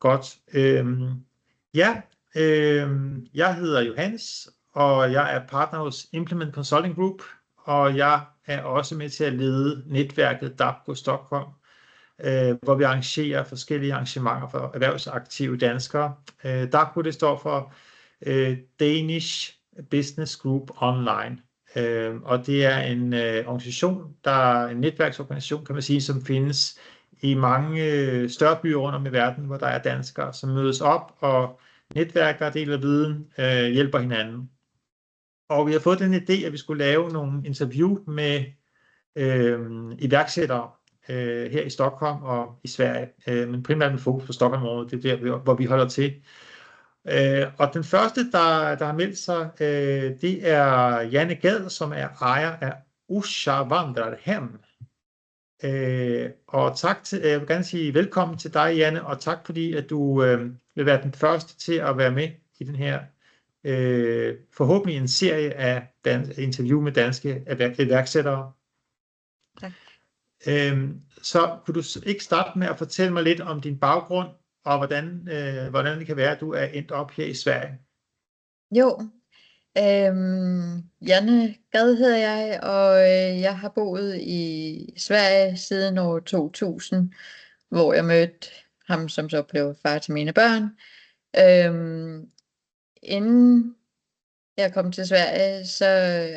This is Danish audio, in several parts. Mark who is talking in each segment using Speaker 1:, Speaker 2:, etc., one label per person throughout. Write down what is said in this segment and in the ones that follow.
Speaker 1: Godt. Ja, jeg hedder Johannes, og jeg er partner hos Implement Consulting Group, og jeg er også med til at lede netværket DAPCO Stockholm, hvor vi arrangerer forskellige arrangementer for erhvervsaktive danskere. DAPCO, det står for Danish Business Group Online, og det er en organisation, en netværksorganisation, kan man sige, som findes i mange større byer rundt om i verden, hvor der er danskere, som mødes op og netværker, deler viden, hjælper hinanden. Og vi har fået den idé, at vi skulle lave nogle interview med iværksættere her i Stockholm og i Sverige, men primært med fokus på Stockholm-området, det er der, hvor vi holder til. Og den første, der har meldt sig, det er Janne Gad, som er ejer af Usha Vandrarhem. Og jeg vil gerne sige velkommen til dig, Janne, og tak fordi, at du vil være den første til at være med i den her, forhåbentlig en serie af interview med danske iværksættere.
Speaker 2: Tak.
Speaker 1: Så kunne du ikke starte med at fortælle mig lidt om din baggrund, og hvordan det kan være, at du er endt op her i Sverige?
Speaker 2: Jo, Janne Gad hedder jeg, og jeg har boet i Sverige siden år 2000, hvor jeg mødte ham, som så blev far til mine børn. Inden jeg kom til Sverige, så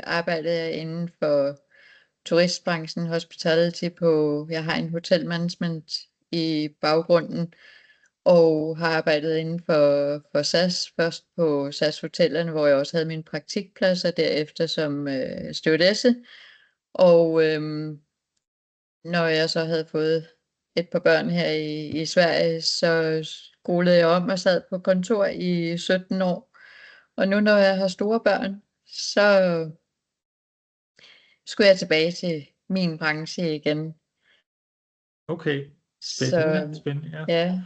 Speaker 2: arbejdede jeg inden for turistbranchen, hospitality jeg har en hotelmanagement i baggrunden, og har arbejdet inden for SAS, først på SAS hotellerne, hvor jeg også havde min praktikplads, og derefter som stewardesse. Og når jeg så havde fået et par børn her i Sverige, så skolede jeg om og sad på kontor i 17 år. Og nu når jeg har store børn, så skulle jeg tilbage til min branche igen.
Speaker 1: Okay, spændende.
Speaker 2: Ja.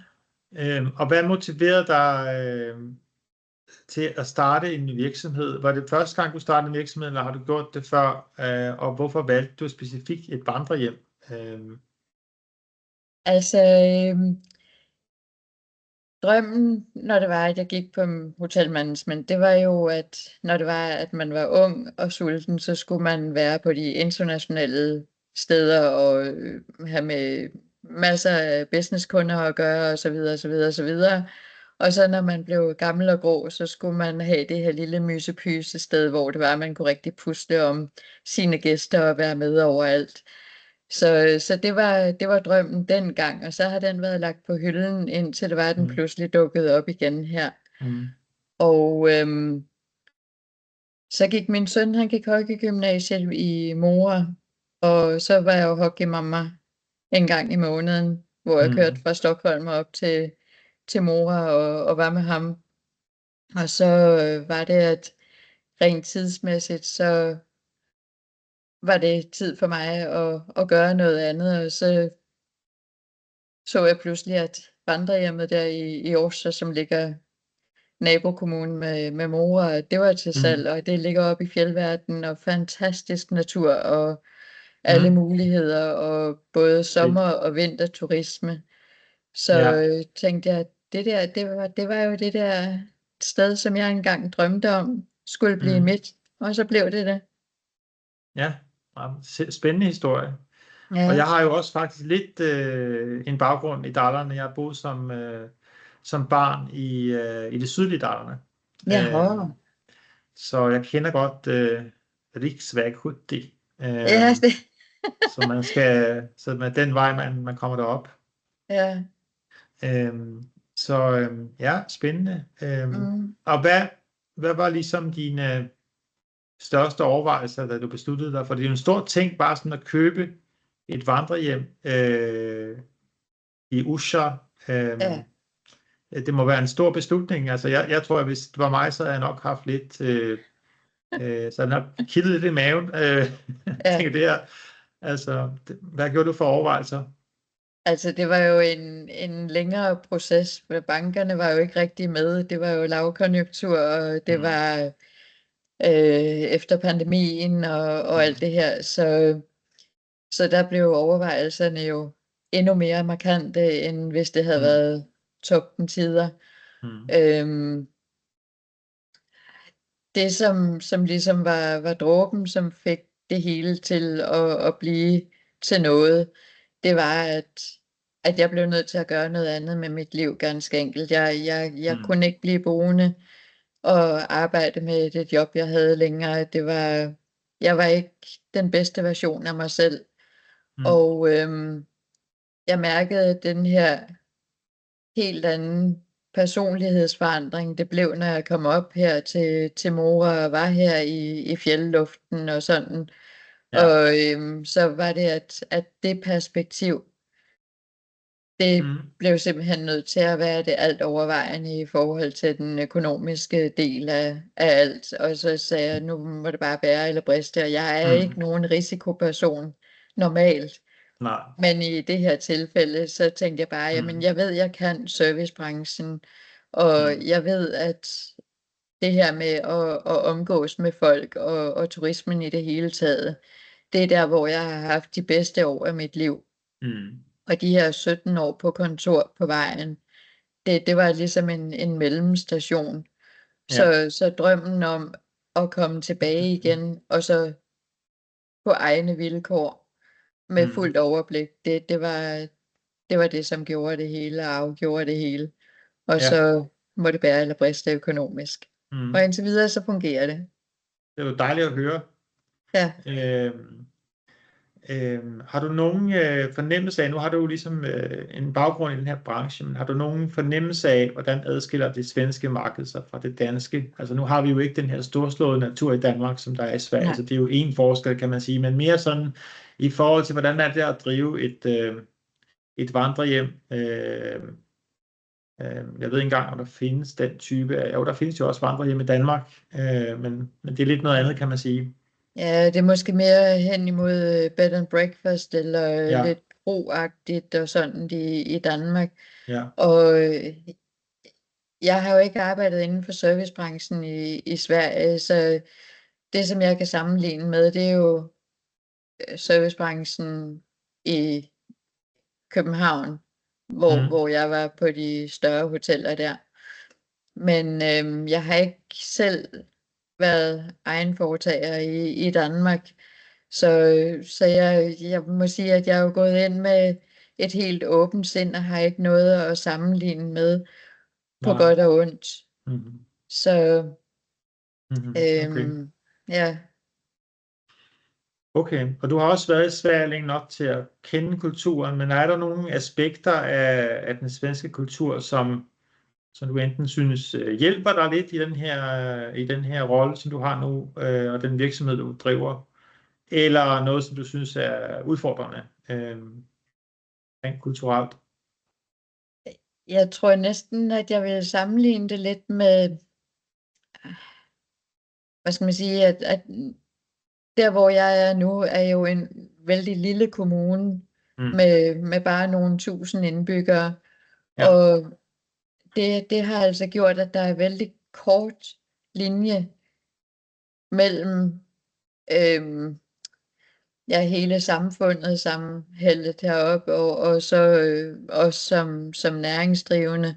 Speaker 1: Og hvad motiverede dig til at starte en virksomhed? Var det første gang, du startede en virksomhed, eller har du gjort det før? Og hvorfor valgte du specifikt et vandrehjem?
Speaker 2: Drømmen, når det var, at jeg gik på hotelmanagement, det var jo, at når det var, at man var ung og sulten, så skulle man være på de internationale steder og have med masser af businesskunder at gøre, og så videre, og så videre, og så videre. Og så når man blev gammel og grå, så skulle man have det her lille mysepyse sted, hvor det var, at man kunne rigtig pusle om sine gæster og være med overalt. Så det var drømmen dengang, og så har den været lagt på hylden, indtil det var, at den pludselig dukkede op igen her. Og så gik min søn, han gik hockeygymnasiet i Mora, og så var jeg jo hockeymamma en gang i måneden, hvor jeg kørte fra Stockholm op til Mora og var med ham. Og så var det, at rent tidsmæssigt, så var det tid for mig at gøre noget andet, og så jeg pludselig, at vandrehjemmet der i Årsta, som ligger nabokommunen med Mora, det var til salg, og det ligger oppe i fjeldverdenen, og fantastisk natur, og alle muligheder, og både sommer- og vinterturisme. Så tænkte jeg, at det var jo det der sted, som jeg engang drømte om, skulle blive mit, og så blev det.
Speaker 1: Ja, spændende historie.
Speaker 2: Ja.
Speaker 1: Og jeg har jo også faktisk lidt en baggrund i Dalarna. Jeg har boet som barn i det sydlige Dalarna. Så jeg kender godt Riksväg 70. Så med den vej, man kommer derop.
Speaker 2: Ja.
Speaker 1: Spændende. Og hvad var ligesom dine største overvejelser, da du besluttede dig? For det er jo en stor ting, bare sådan at købe et vandrehjem i Usha. Det må være en stor beslutning. Altså, jeg tror, at hvis det var mig, så havde jeg nok haft lidt, så jeg nok kildet lidt i maven. Tænker det her. Altså, hvad gjorde du for overvejelser?
Speaker 2: Altså, det var jo en længere proces. Bankerne var jo ikke rigtig med. Det var jo lavkonjunktur, og det var efter pandemien og alt det her. Så der blev overvejelserne jo endnu mere markante, end hvis det havde været toppentider.
Speaker 1: Mm.
Speaker 2: Det som ligesom var dråben, som fik det hele til at blive til noget, det var, at jeg blev nødt til at gøre noget andet med mit liv, ganske enkelt. Jeg kunne ikke blive boende og arbejde med det job, jeg havde længere. Jeg var ikke den bedste version af mig selv. Og jeg mærkede den her helt anden personlighedsforandring, det blev, når jeg kom op her til Mora og var her i fjeldluften og sådan.
Speaker 1: Ja.
Speaker 2: Og så var det, at det perspektiv, det blev simpelthen nødt til at være det alt overvejende i forhold til den økonomiske del af alt. Og så sagde jeg, nu må det bare bære eller briste, og jeg er ikke nogen risikoperson normalt.
Speaker 1: Nej.
Speaker 2: Men i det her tilfælde, så tænkte jeg bare, jamen jeg ved, jeg kan servicebranchen, og jeg ved, at det her med at omgås med folk og turismen i det hele taget, det er der, hvor jeg har haft de bedste år af mit liv. Og de her 17 år på kontor på vejen, det var ligesom en mellemstation. Så drømmen om at komme tilbage igen, og så på egne vilkår, med fuldt overblik, det var det, som gjorde det hele og afgjorde det hele. Og så må det bære eller briste økonomisk. Og indtil videre, så fungerer det.
Speaker 1: Det er jo dejligt at høre.
Speaker 2: Ja.
Speaker 1: Har du nogen fornemmelse af, nu har du jo ligesom en baggrund i den her branche, men har du nogen fornemmelse af, hvordan adskiller det svenske marked sig fra det danske? Altså nu har vi jo ikke den her storslåede natur i Danmark, som der er i Sverige, så det er jo en forskel, kan man sige, men mere sådan i forhold til, hvordan er det at drive et vandrehjem. Jeg ved ikke engang, om der findes den type af, jo, der findes jo også vandrehjem i Danmark, men det er lidt noget andet, kan man sige.
Speaker 2: Ja, det er måske mere hen imod bed and breakfast, eller lidt broagtigt og sådan i Danmark.
Speaker 1: Ja.
Speaker 2: Og jeg har jo ikke arbejdet inden for servicebranchen i Sverige, så det, som jeg kan sammenligne med, det er jo servicebranchen i København, hvor jeg var på de større hoteller der. Men jeg har ikke selv været egenforetager i Danmark, så jeg må sige, at jeg er jo gået ind med et helt åbent sind og har ikke noget at sammenligne med på godt og ondt. Så
Speaker 1: Okay.
Speaker 2: ja.
Speaker 1: Okay, og du har også været i Sverige længe nok til at kende kulturen, men er der nogle aspekter af den svenske kultur, som du enten synes hjælper dig lidt i den her rolle, som du har nu, og den virksomhed, du driver, eller noget, som du synes er udfordrende rent kulturelt?
Speaker 2: Jeg tror næsten, at jeg vil sammenligne det lidt med, hvad skal man sige, at der, hvor jeg er nu, er jo en vældig lille kommune med bare nogle 1000 indbyggere. Og det har altså gjort, at der er vældig kort linje mellem hele samfundet, sammenhældet heroppe, og så os som næringsdrivende.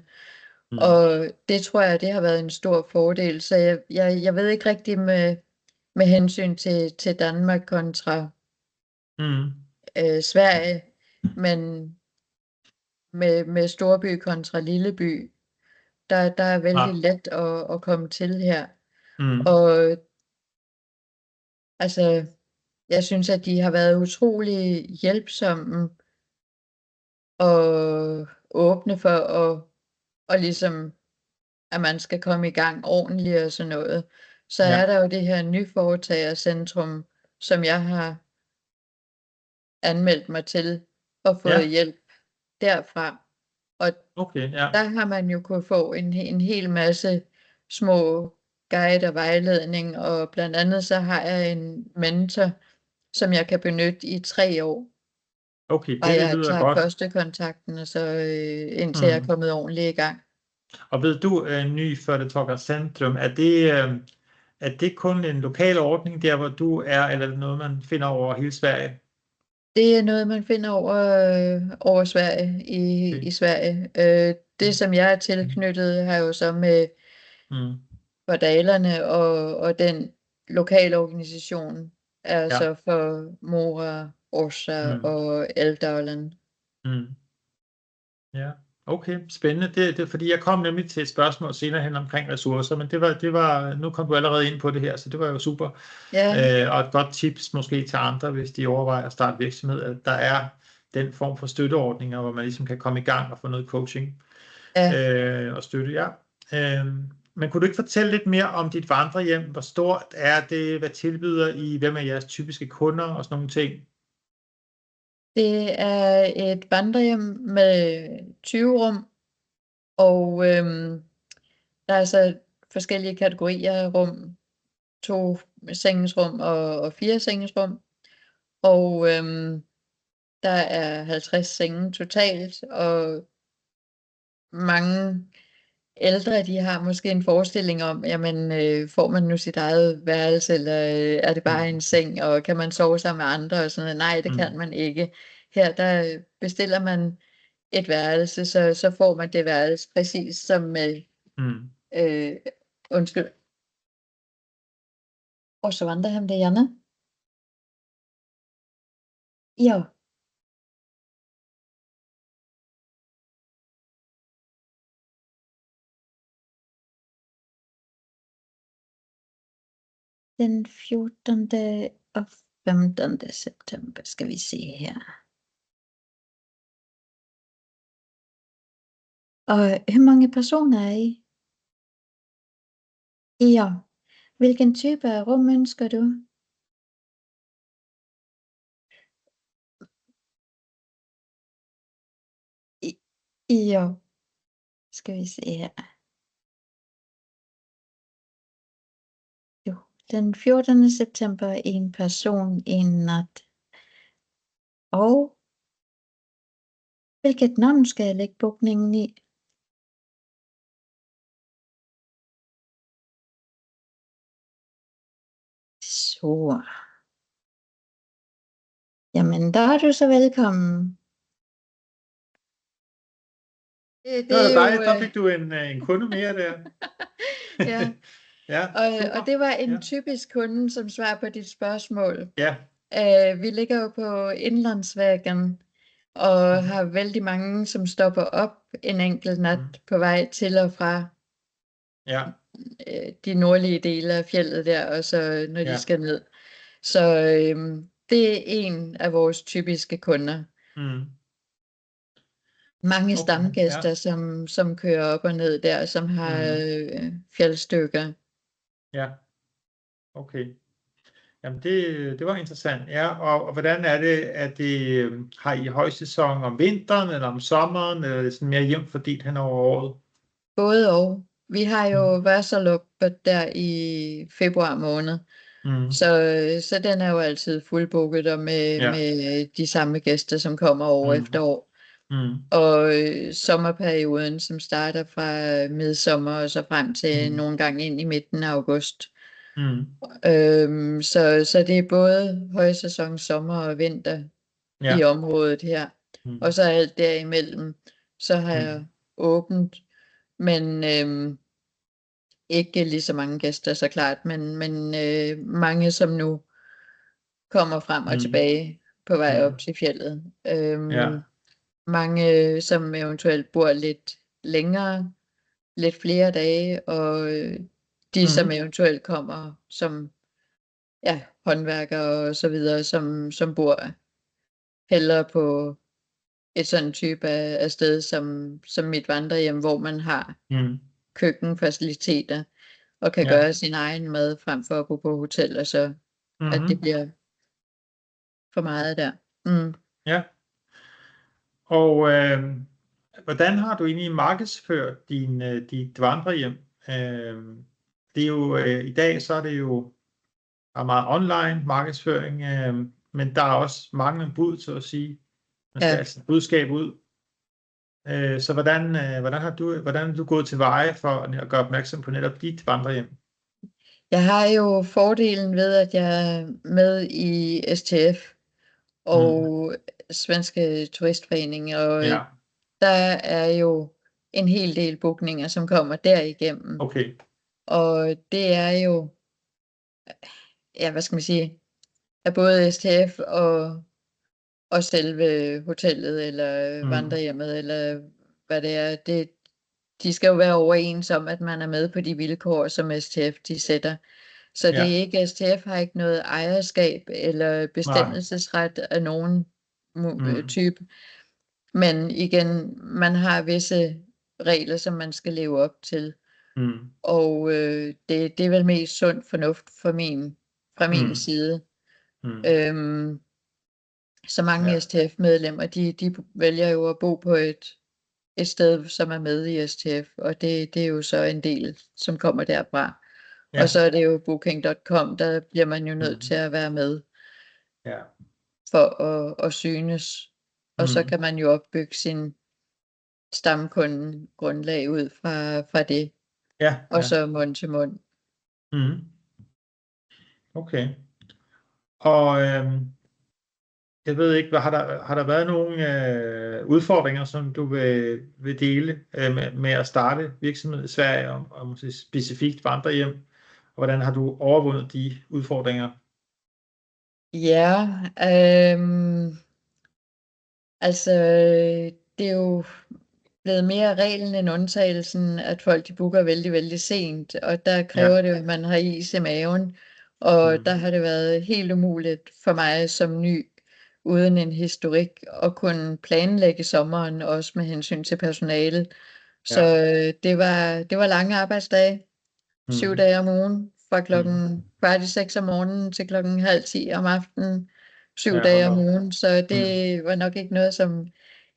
Speaker 2: Og det tror jeg, det har været en stor fordel. Så jeg ved ikke rigtig med hensyn til Danmark kontra Sverige, men med storby kontra lilleby, der er vældig let at komme til her. Og altså, jeg synes, at de har været utrolig hjælpsomme og åbne for og ligesom, at man skal komme i gang ordentligt og sådan noget. Så er der jo det her nyforetagercentrum, som jeg har anmeldt mig til og fået hjælp derfra. Og der har man jo kunnet få en hel masse små guide og vejledning, og blandt andet så har jeg en mentor, som jeg kan benytte i 3 år.
Speaker 1: Okay, det
Speaker 2: og jeg
Speaker 1: lyder
Speaker 2: tager
Speaker 1: godt.
Speaker 2: første kontakten, og så indtil jeg er kommet ordentligt i gang.
Speaker 1: Og ved du, Nyföretagarcentrum, er det kun en lokal ordning der, hvor du er, eller er det noget, man finder over hele Sverige?
Speaker 2: Det er noget, man finder over Sverige i Sverige. det, som jeg er tilknyttet, har jo så med Fordalerne og den lokale organisation, er så for Mora, Orsa og Älvdalen.
Speaker 1: Ja, okay, spændende. Det er fordi, jeg kom nemlig til et spørgsmål senere hen omkring ressourcer, men det var nu kom du allerede ind på det her, så det var jo super. Og et godt tips måske til andre, hvis de overvejer at starte virksomhed, at der er den form for støtteordninger, hvor man ligesom kan komme i gang og få noget coaching og støtte. Men kunne du ikke fortælle lidt mere om dit vandrehjem? Hvor stort er det? Hvad tilbyder I? Hvem er jeres typiske kunder og sådan nogle ting?
Speaker 2: Det er et vandrehjem med 20 rum, og der er så forskellige kategorier af rum. 2 sengesrum og 4 sengesrum. Og der er 50 senge totalt, og mange ældre, de har måske en forestilling om, jamen får man nu sit eget værelse, eller er det bare en seng, og kan man sove sammen med andre og sådan noget? Nej, det kan man ikke. Her der bestiller man et værelse, så får man det værelse præcis som undskyld. Og så vandrer han det, Janne. Ja. Den 14. og 15. september skal vi se her. Og hvor mange personer er I? Ja. Hvilken type af rum ønsker du? Ja. Skal vi se her. Jo, den 14. september, en person, en nat. Og hvilket navn skal jeg lægge booningen i? Så. Jamen, der er du så velkommen.
Speaker 1: Det var dejligt, der fik du en kunde mere der.
Speaker 2: Og det var en typisk kunde, som svar på dit spørgsmål. Vi ligger jo på Indlandsvägen og har vældig mange, som stopper op en enkelt nat på vej til og fra de nordlige dele af fjeldet der, og så når de skal ned. Så det er en af vores typiske kunder. Mange stamgæster, som kører op og ned der, som har fjeldstykker.
Speaker 1: Ja, okay. Jamen det var interessant. Ja, og hvordan er det, at det har I højsæson om vinteren eller om sommeren, eller er det sådan mere jævnt fordelt hen over året?
Speaker 2: Både og. Vi har jo Vasaloppet der i februar måned, så den er jo altid fuldbooket og med de samme gæster, som kommer år efter år. Og sommerperioden, som starter fra midsommer og så frem til nogle gange ind i midten af august. Så det er både højsæson, sommer og vinter i området her. Og så alt derimellem, så har jeg åbent, men ikke lige så mange gæster, så klart, men mange, som nu kommer frem og tilbage på vej op til fjeldet. Mange, som eventuelt bor lidt længere, lidt flere dage, og de, som eventuelt kommer som håndværkere og så videre, som bor hellere på et sådan type af sted som mit vandrehjem, hvor man har køkkenfaciliteter og kan gøre sin egen mad frem for at bo på hotel, og så at det bliver for meget der.
Speaker 1: Ja. Og hvordan har du egentlig markedsført dit vandrehjem? Det er jo i dag, så er det jo meget online markedsføring, men der er også mange bud, så at sige. Man skal altså budskab ud. Så hvordan er du gået til veje for at gøre opmærksom på netop dit vandrehjem?
Speaker 2: Jeg har jo fordelen ved, at jeg er med i STF og Svenske Turistforening, og der er jo en hel del bookninger, som kommer derigennem.
Speaker 1: Okay.
Speaker 2: Og det er jo, ja, hvad skal man sige, af både STF og selve hotellet, eller vandrehjemmet, eller hvad det er. De skal jo være overens om, at man er med på de vilkår, som STF de sætter. Så det er ikke, STF har ikke noget ejerskab eller bestemmelsesret af nogen type. Men igen, man har visse regler, som man skal leve op til. Og det er vel mest sund fornuft fra min side. Så mange STF-medlemmer, de vælger jo at bo på et sted, som er med i STF, og det er jo så en del, som kommer derfra. Og så er det jo Booking.com, der bliver man jo nødt til at være med for at synes. Og så kan man jo opbygge sin stamkundegrundlag ud fra det. Og så mund til mund.
Speaker 1: Okay. Og jeg ved ikke, har der været nogle udfordringer, som du vil dele med at starte virksomhed i Sverige, og måske specifikt vandrehjem? Og hvordan har du overvundet de udfordringer?
Speaker 2: Ja, altså det er jo blevet mere reglen end undtagelsen, at folk de booker vældig, vældig sent, og der kræver det, at man har is i maven, og der har det været helt umuligt for mig som ny, uden en historik, at kunne planlægge sommeren, også med hensyn til personalet. Så det var lange arbejdsdage, 7 dage om ugen, fra 5:15 om morgenen til 9:30 om aftenen, 7 dage om ugen, så det var nok ikke noget, som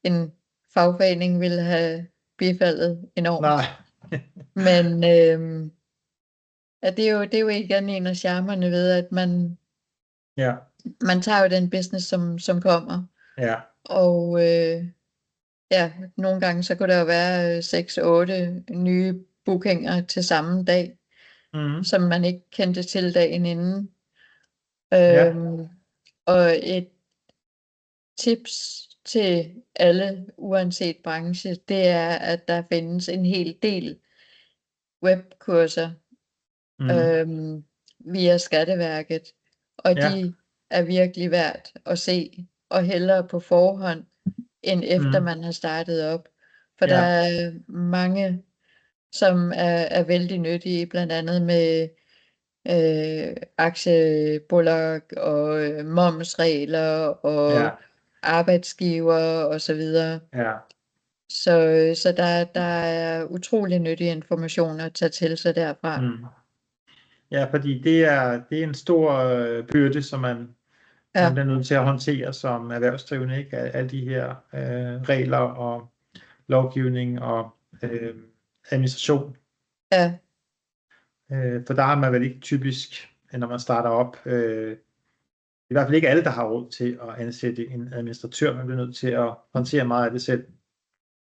Speaker 2: en fagforening ville have bifaldet enormt.
Speaker 1: Nej.
Speaker 2: Men det er jo igen en af charmerne ved, at man tager jo den business, som kommer. Og nogle gange så kunne der jo være 6-8 nye bookinger til samme dag, som man ikke kendte til dagen inden. Og et tips til alle, uanset branche, det er, at der findes en hel del webkurser via Skatteværket, og de er virkelig værd at se, og hellere på forhånd, end efter man har startet op. For der er mange, som er vældig nyttige, blandt andet med aktiebolag og momsregler og arbejdsgiver og så videre. Så der er utrolig nyttige informationer at tage til sig derfra.
Speaker 1: Ja, fordi det er en stor byrde, som man bliver nødt til at håndtere som erhvervsdrivende, ikke? Alle de her regler og lovgivning og administration. For der har man vel ikke typisk, når man starter op, i hvert fald ikke alle, der har råd til at ansætte en administratør. Man bliver nødt til at håndtere meget af det selv.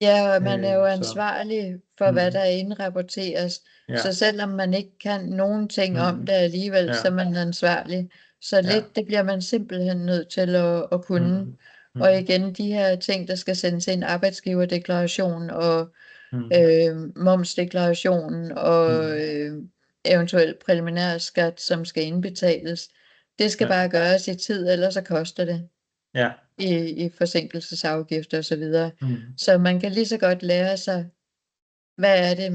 Speaker 2: Ja, og man er jo ansvarlig for, hvad der indrapporteres. Så selvom man ikke kan nogen ting om det alligevel, så er man ansvarlig. Så lidt, det bliver man simpelthen nødt til at kunne. Og igen, de her ting, der skal sendes ind, arbejdsgiverdeklaration og momsdeklaration og eventuelt præliminær skat, som skal indbetales. Det skal bare gøres i tid, ellers så koster det. I forsinkelsesafgifter og så videre. Så man kan lige så godt lære sig, hvad er det,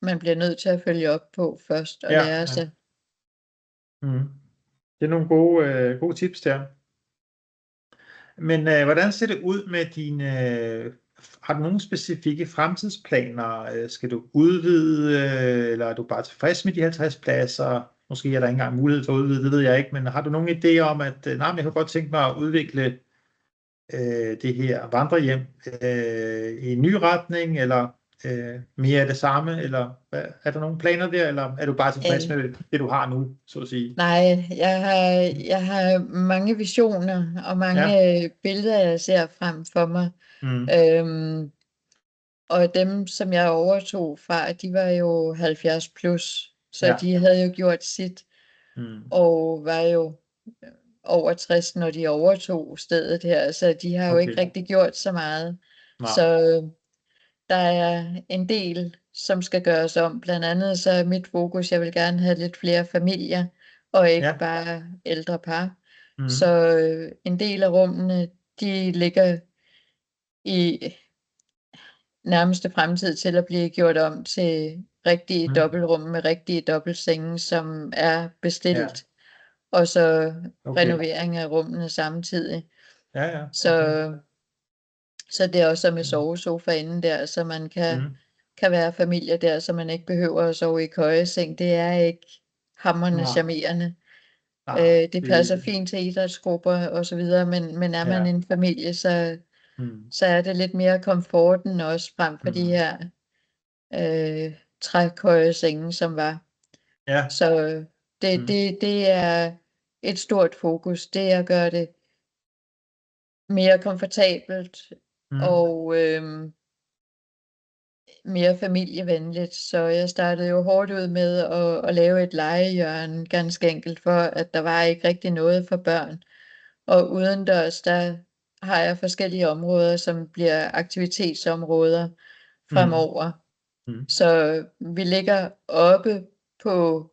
Speaker 2: man bliver nødt til at følge op på først, og lære sig.
Speaker 1: Det er nogle gode tips der. Men hvordan ser det ud med dine... har du nogle specifikke fremtidsplaner? Skal du udvide, eller er du bare tilfreds med de 50 pladser? Måske er der ikke engang mulighed for at udvide, det ved jeg ikke, men har du nogle idéer om, at jeg kan godt tænke mig at udvikle det her vandrehjem i en ny retning, eller mere af det samme, eller er der nogle planer der, eller er du bare tilfreds med det, du har nu, så at sige?
Speaker 2: Nej, jeg har mange visioner og mange billeder, jeg ser frem for mig. Og dem, som jeg overtog fra, de var jo 70 plus, så de havde jo gjort sit, og var jo over 60, når de overtog stedet her, så de har jo ikke rigtig gjort så meget. Så Der er en del, som skal gøres om. Blandt andet så er mit fokus, jeg vil gerne have lidt flere familier, og ikke
Speaker 1: Ja.
Speaker 2: bare ældre par. Så
Speaker 1: Mm.
Speaker 2: en del af rummene, de ligger i nærmeste fremtid til at blive gjort om til rigtige
Speaker 1: Mm.
Speaker 2: dobbeltrum med rigtige dobbeltsenge, som er
Speaker 1: Ja.
Speaker 2: bestilt, og så
Speaker 1: Okay.
Speaker 2: renovering af rummene samtidig.
Speaker 1: Ja, ja.
Speaker 2: Så,
Speaker 1: Okay.
Speaker 2: så det er også med
Speaker 1: Mm.
Speaker 2: sovesofa inde der, så man
Speaker 1: Mm.
Speaker 2: kan være familie der, så man ikke behøver at sove i køjeseng. Det er ikke hamrende
Speaker 1: Nej.
Speaker 2: charmerende.
Speaker 1: Nej.
Speaker 2: Det passer fint til idrætsgrupper og så videre, men er man
Speaker 1: Ja.
Speaker 2: en familie,
Speaker 1: Mm.
Speaker 2: så er det lidt mere komforten også frem for de
Speaker 1: Mm.
Speaker 2: her trækøjesenge, som var.
Speaker 1: Ja.
Speaker 2: Så
Speaker 1: Mm.
Speaker 2: det er et stort fokus, det er at gøre det mere komfortabelt
Speaker 1: Mm.
Speaker 2: og mere familievenligt. Så jeg startede jo hårdt ud med at lave et legehjørne, ganske enkelt, for at der var ikke rigtig noget for børn. Og udendørs, der har jeg forskellige områder, som bliver aktivitetsområder
Speaker 1: Mm.
Speaker 2: fremover.
Speaker 1: Mm.
Speaker 2: Så vi ligger oppe på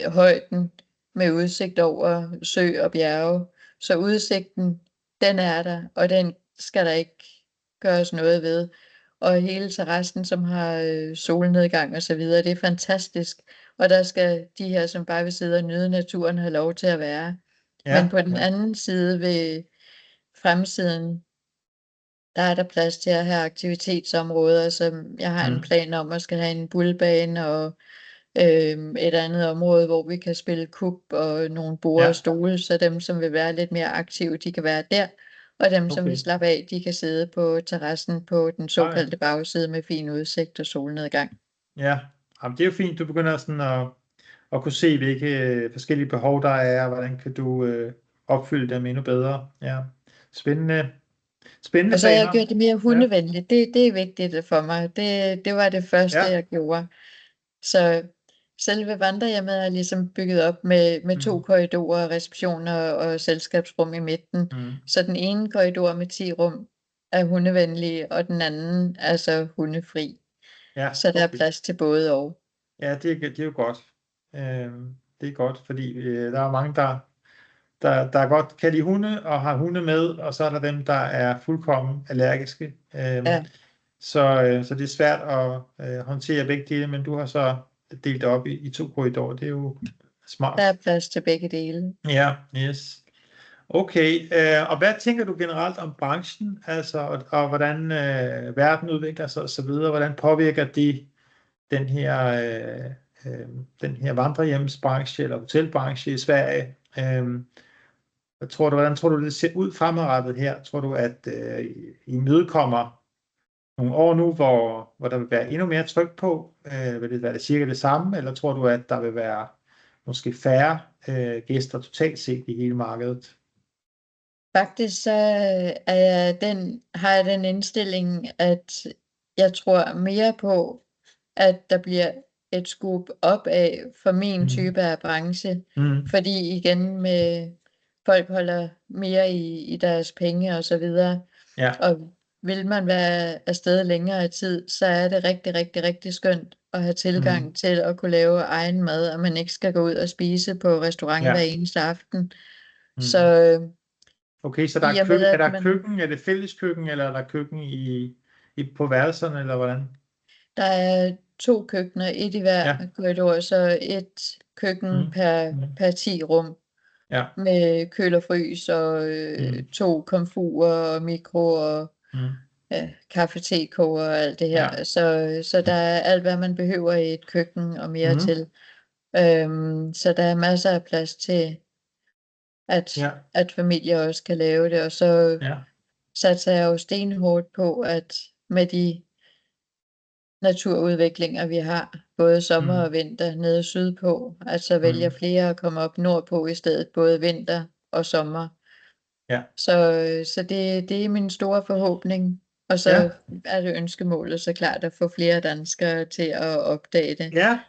Speaker 2: højden med udsigt over sø og bjerge. Så udsigten, den er der, og den skal der ikke gøres noget ved. Og hele terrassen, som har solnedgang og så videre, det er fantastisk. Og der skal de her, som bare vil sidde og nyde naturen, have lov til at være. Men
Speaker 1: Ja.
Speaker 2: på den anden side ved fremsiden, der er der plads til at have aktivitetsområder, som jeg har en
Speaker 1: Mm.
Speaker 2: plan om at skal have en bullbane og et andet område, hvor vi kan spille kub og nogle borde
Speaker 1: Ja.
Speaker 2: og stole, så dem, som vil være lidt mere aktive, de kan være der, og dem, som vil
Speaker 1: Okay.
Speaker 2: slappe af, de kan sidde på terrassen på den
Speaker 1: Ja.
Speaker 2: såkaldte bagside med fin udsigt og solnedgang.
Speaker 1: Ja. Jamen, det er jo fint. Du begynder sådan at kunne se, hvilke forskellige behov der er, og hvordan kan du opfylde dem endnu bedre. Ja. Spændende. Spændende
Speaker 2: Og så har jeg
Speaker 1: planer.
Speaker 2: gjort det mere
Speaker 1: Ja.
Speaker 2: hundevenligt. Det er vigtigt for mig. Det var det første,
Speaker 1: Ja.
Speaker 2: jeg gjorde. Så selve vandrehjemmet er ligesom bygget op med 2
Speaker 1: Mm.
Speaker 2: korridorer, receptioner og selskabsrum i midten.
Speaker 1: Mm.
Speaker 2: Så den ene korridor med 10 rum er hundevenlige, og den anden er så hundefri.
Speaker 1: Ja.
Speaker 2: Så der er
Speaker 1: Okay.
Speaker 2: plads til både og.
Speaker 1: Ja, det er jo godt. Det er godt, fordi der er mange, der godt kan lide hunde og har hunde med, og så er der dem, der er fuldkommen allergiske.
Speaker 2: Ja,
Speaker 1: Så det er svært at håndtere begge dele, men du har så delt det op i 2 korridorer. Det er jo
Speaker 2: der
Speaker 1: smart.
Speaker 2: er plads til begge dele.
Speaker 1: Ja, yes. Okay, og hvad tænker du generelt om branchen, altså, og hvordan verden udvikler sig osv.? Hvordan påvirker det den her, den her vandrehjemsbranche eller hotelbranche i Sverige? Hvordan tror du, det ser ud fremadrettet her? Tror du, at I imødekommer nogle år nu, hvor der vil være endnu mere tryk på? Vil det være det cirka det samme, eller tror du, at der vil være måske færre gæster totalt set i hele markedet?
Speaker 2: Faktisk så har jeg den indstilling, at jeg tror mere på, at der bliver et skub opad for min
Speaker 1: Mm.
Speaker 2: type af branche.
Speaker 1: Mm.
Speaker 2: Fordi igen med folk holder mere i deres penge og så videre.
Speaker 1: Ja.
Speaker 2: Og vil man være afsted længere tid, så er det rigtig, rigtig, rigtig skønt at have tilgang til at kunne lave egen mad, og man ikke skal gå ud og spise på restaurant
Speaker 1: Ja.
Speaker 2: hver eneste aften.
Speaker 1: Mm.
Speaker 2: Så
Speaker 1: Okay, så der
Speaker 2: i
Speaker 1: er
Speaker 2: og med,
Speaker 1: køkken, er
Speaker 2: at
Speaker 1: der
Speaker 2: man,
Speaker 1: køkken, er det fælleskøkken, eller er der køkken på værelserne, eller hvordan?
Speaker 2: der er 2 køkkener, et i hver
Speaker 1: Ja.
Speaker 2: korridor, så et køkken
Speaker 1: Mm.
Speaker 2: per 10 rum.
Speaker 1: Ja.
Speaker 2: Med køl og frys og 2 komfurer og mikro og kaffe, tekoger og alt det her.
Speaker 1: Ja.
Speaker 2: Så der er alt, hvad man behøver i et køkken og mere
Speaker 1: Mm.
Speaker 2: til. Så der er masser af plads til,
Speaker 1: Ja.
Speaker 2: at familier også kan lave det. Og så
Speaker 1: Ja.
Speaker 2: satser jeg jo stenhårdt på, at med de naturudviklinger, vi har, både sommer og vinter nede sydpå, at så vælger flere at komme op nordpå i stedet, både vinter og sommer.
Speaker 1: Ja.
Speaker 2: Så det er min store forhåbning. Og så
Speaker 1: Ja.
Speaker 2: er det ønskemålet så klart at få flere danskere til at opdage det.
Speaker 1: Ja,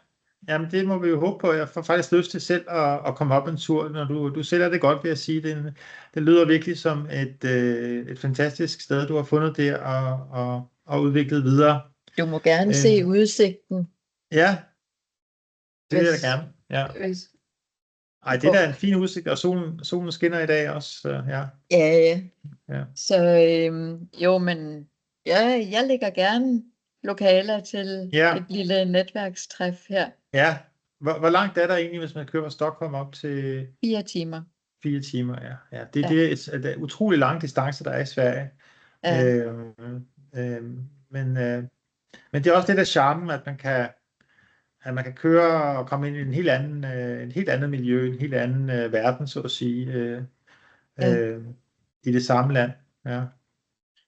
Speaker 1: jamen det må vi jo håbe på. Jeg får faktisk lyst til selv at komme op en tur, når du sælger det godt, vil jeg sige. Det lyder virkelig som et fantastisk sted, du har fundet der, og udviklet videre.
Speaker 2: Du må gerne se udsigten.
Speaker 1: Ja, det vil jeg
Speaker 2: Hvis,
Speaker 1: da gerne. Ja.
Speaker 2: hvis,
Speaker 1: Ej, det er da en fin udsigt, og solen skinner i dag også. Så, ja.
Speaker 2: Ja. Så jo, men jeg lægger gerne lokaler til et lille netværkstræf her.
Speaker 1: Ja. Hvor langt er der egentlig, hvis man kører fra Stockholm op til
Speaker 2: 4 timer?
Speaker 1: 4 timer, ja. Det er utrolig lange distancer, der er i Sverige.
Speaker 2: Ja.
Speaker 1: Men det er også det der charmen, at man kan køre og komme ind i en helt andet miljø, en helt anden verden, så at sige, i det samme land. Ja.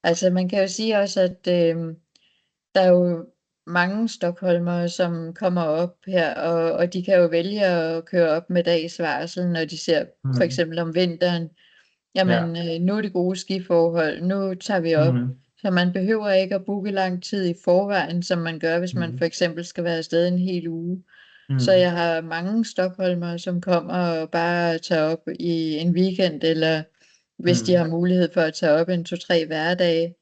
Speaker 2: Altså man kan jo sige også, at der er jo mange stockholmere, som kommer op her, og de kan jo vælge at køre op med dags varsel, når de ser for eksempel om vinteren, jamen nu er det gode skiforhold, nu tager vi op. Så man behøver ikke at booke lang tid i forvejen, som man gør, hvis man for eksempel skal være afsted en hel uge. Så jeg har mange stockholmere, som kommer og bare tager op i en weekend, eller hvis de har mulighed for at tage op 2-3 hverdage.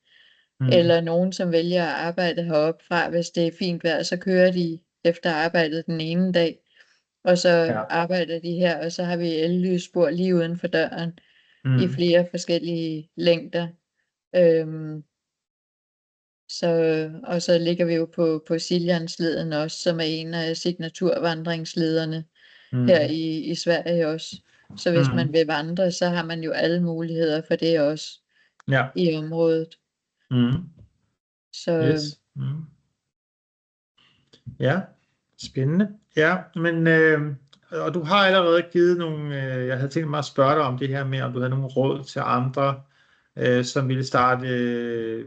Speaker 2: Eller nogen, som vælger at arbejde heroppe fra, hvis det er fint vejr, så kører de efter arbejdet den ene dag, og så arbejder de her, og så har vi ellysspor lige uden for døren i flere forskellige længder. Og så ligger vi jo på Siljansleden også, som er en af signaturvandringslederne her i Sverige også. Så hvis man vil vandre, så har man jo alle muligheder for det også i området. Så
Speaker 1: yes. Ja, spændende. Ja, men og du har allerede givet nogle, jeg havde tænkt mig at spørge dig om det her med, om du havde nogle råd til andre, som ville starte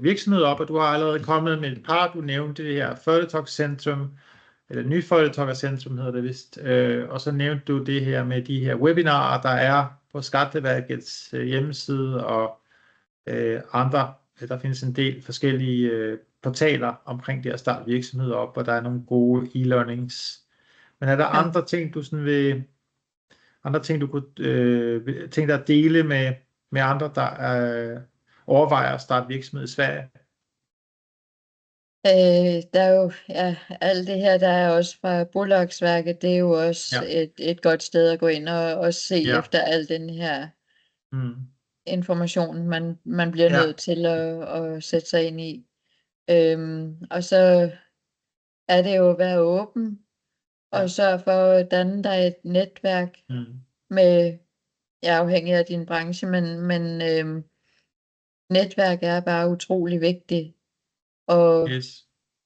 Speaker 1: virksomhed op, og du har allerede kommet med et par. Du nævnte det her Företagscentrum, eller Nyföretagarcentrum hedder det vist, og så nævnte du det her med de her webinarer, der er på Skatteverkets hjemmeside, og andre. Der findes en del forskellige portaler omkring det at starte virksomheder op, og der er nogle gode e-learnings. Men er der andre ting, du sådan andre ting, du kunne tænke dig at dele med andre, der overvejer at starte virksomhed i Sverige?
Speaker 2: Der er jo alt det her, der er også fra Bolagsverket, det er jo også et godt sted at gå ind og se efter al den her information, man bliver nødt til at sætte sig ind i. Og så er det jo at være åben og sørge for at danne dig et netværk med, afhængig af din branche, men netværk er bare utrolig vigtigt, og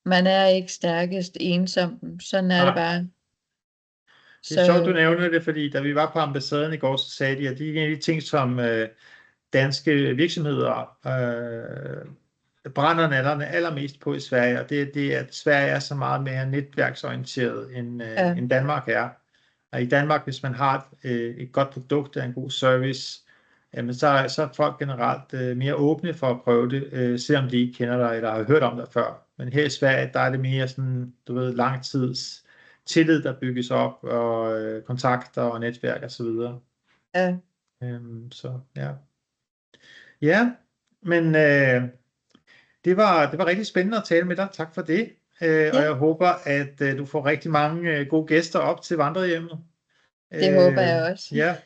Speaker 2: man er ikke stærkest ensom, sådan er det bare.
Speaker 1: Det er sjovt, du nævner det, fordi da vi var på ambassaden i går, så sagde de, at det er en af de ting, som danske virksomheder brænder natterne allermest på i Sverige, og det er, at Sverige er så meget mere netværksorienteret, end Danmark er. Og i Danmark, hvis man har et godt produkt og en god service, jamen så er folk generelt mere åbne for at prøve det, selvom de ikke kender dig eller har hørt om dig før. Men her i Sverige, der er det mere sådan, du ved, langtids tillid, der bygges op, og kontakter og netværk og så videre. Så ja. Ja, men det var rigtig spændende at tale med dig. Tak for det. Og jeg håber, at du får rigtig mange gode gæster op til vandrehjemmet.
Speaker 2: Det håber jeg også.
Speaker 1: Ja.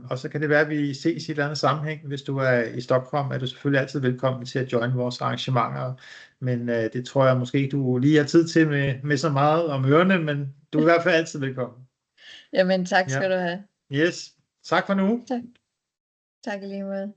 Speaker 1: Og så kan det være, at vi ses i et eller andet sammenhæng. Hvis du er i Stockholm, er du selvfølgelig altid velkommen til at join vores arrangementer. Men det tror jeg måske ikke, du lige har tid til med så meget om ørerne, men du er i hvert fald altid velkommen.
Speaker 2: Jamen tak skal du have.
Speaker 1: Yes. Tak for nu.
Speaker 2: Tak i lige måde.